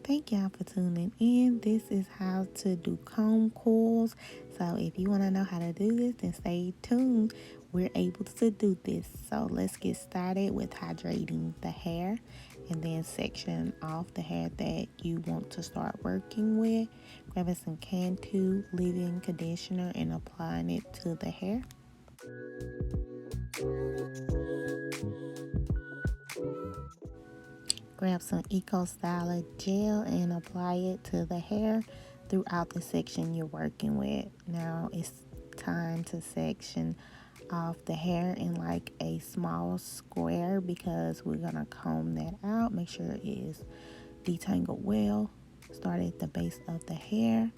Thank y'all for tuning in. This is how to do comb coils. So if you want to know how to do this, then stay tuned. We're able to do this. So let's get started with hydrating the hair and then section off the hair that you want to start working with. Grabbing some Cantu leave-in conditioner and applying it to the hair. Grab some COILS gel and apply it to the hair throughout the section you're working with. Now it's time to section off the hair in like a small square because we're gonna comb that out. Make sure it is detangled well. Start at the base of the hair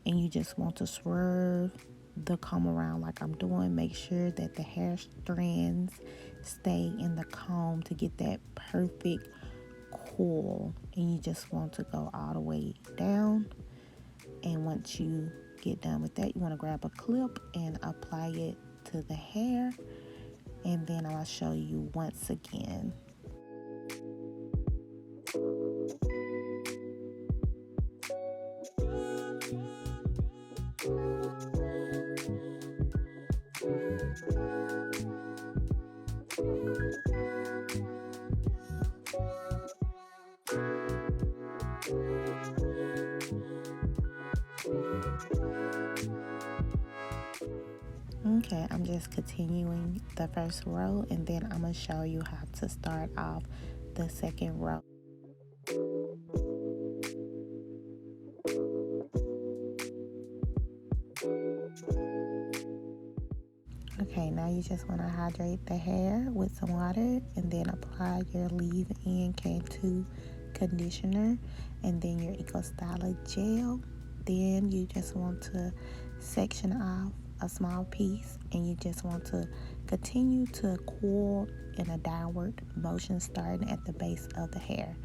and you just want to swerve the comb around like I'm doing. Make sure that the hair strands stay in the comb to get that perfect coil, and you just want to go all the way down. And once you get done with that, you want to grab a clip and apply it to the hair, and then I'll show you once again. Okay, I'm just continuing the first row, and then I'm going to show you how to start off the second row. Okay, now you just want to hydrate the hair with some water and then apply your leave-in Cantu conditioner and then your COILS gel. Then you just want to section off a small piece and you just want to continue to coil in a downward motion starting at the base of the hair.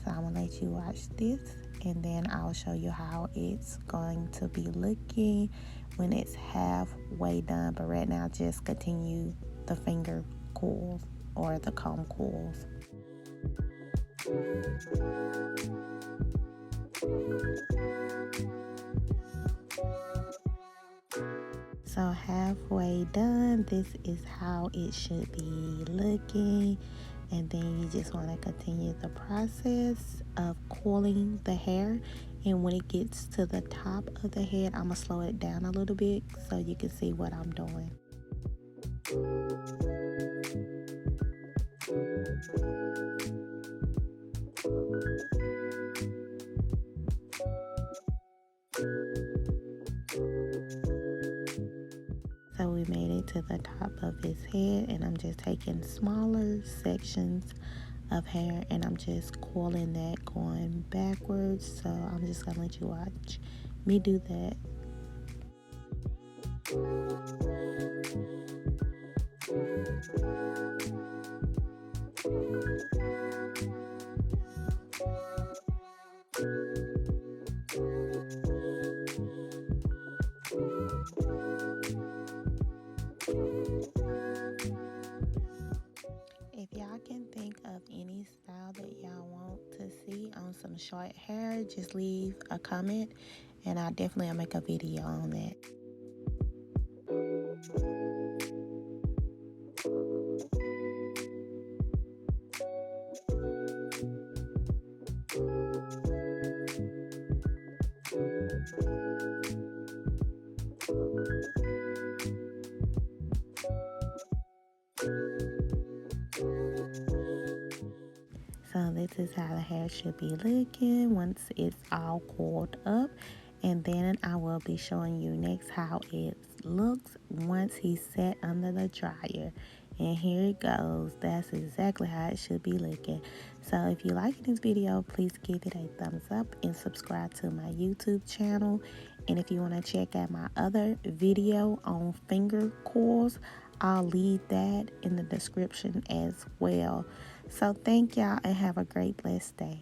So I'm gonna let you watch this and then I'll show you how it's going to be looking when it's halfway done. But right now just continue the finger coils or the comb coils. So halfway done, this is how it should be looking. And then you just want to continue the process of coiling the hair. And when it gets to the top of the head, I'm going to slow it down a little bit so you can see what I'm doing. So we made it to the top of his head, and I'm just taking smaller sections of hair and I'm just coiling that going backwards. So I'm just gonna let you watch me do that. If y'all can think of any style that y'all want to see on some short hair, just leave a comment and I'll definitely make a video on that. So this is how the hair should be looking once it's all coiled up, and then I will be showing you next how it looks once he's set under the dryer. And here it goes. That's exactly how it should be looking. So if you like this video, please give it a thumbs up and subscribe to my YouTube channel. And if you want to check out my other video on finger coils, I'll leave that in the description as well. So thank y'all and have a great blessed day.